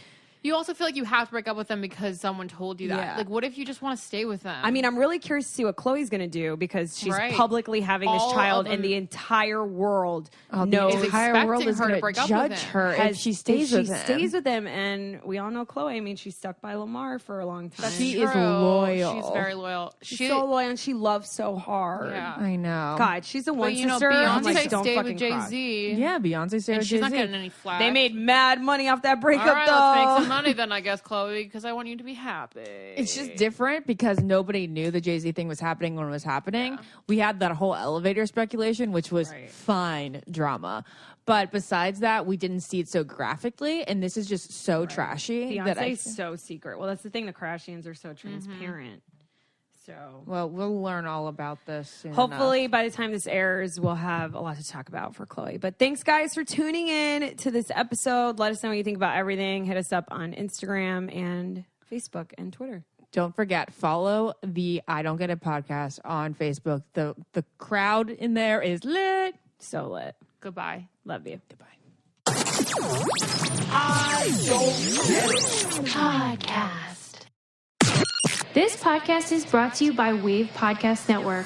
You also feel like you have to break up with them because someone told you that. Yeah. Like, what if you just want to stay with them? I mean, I'm really curious to see what Chloe's going to do, because she's Right. publicly having this All child, of and them- the entire world The knows entire world expecting is her to going break to up with judge him. her if she stays with him. stays with him, and we all know Chloe. I mean, she's stuck by Lamar for a long time. She is True. loyal. She's very loyal. She's so loyal, and she loves so hard. Yeah. I know. God, she's the one But, you know, sister. I'm Beyonce like, don't stayed fucking with Jay cry. Z. Yeah, Beyonce stayed And with she's not Jay-Z. getting any flack. They made mad money off that breakup, All right, though. let's make some money then, I guess, Chloe, because I want you to be happy. It's just different because nobody knew the Jay-Z thing was happening when it was happening. Yeah. We had that whole elevator speculation, which was fine drama. But besides that, we didn't see it so graphically, and this is just so trashy. Beyonce's so secret. Well, that's the thing. The Kardashians are so transparent. So, well, we'll learn all about this soon hopefully enough. by the time this airs, we'll have a lot to talk about for Chloe. But thanks, guys, for tuning in to this episode. Let us know what you think about everything. Hit us up on Instagram and Facebook and Twitter. Don't forget, follow the I Don't Get It podcast on Facebook. The crowd in there is lit. So lit. Goodbye. Love you. Goodbye. I don't get it. Podcast. This podcast is brought to you by Wave Podcast Network.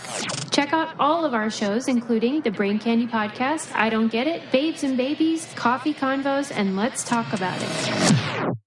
Check out all of our shows, including the Brain Candy Podcast, I Don't Get It, Babes and Babies, Coffee Convos, and Let's Talk About It.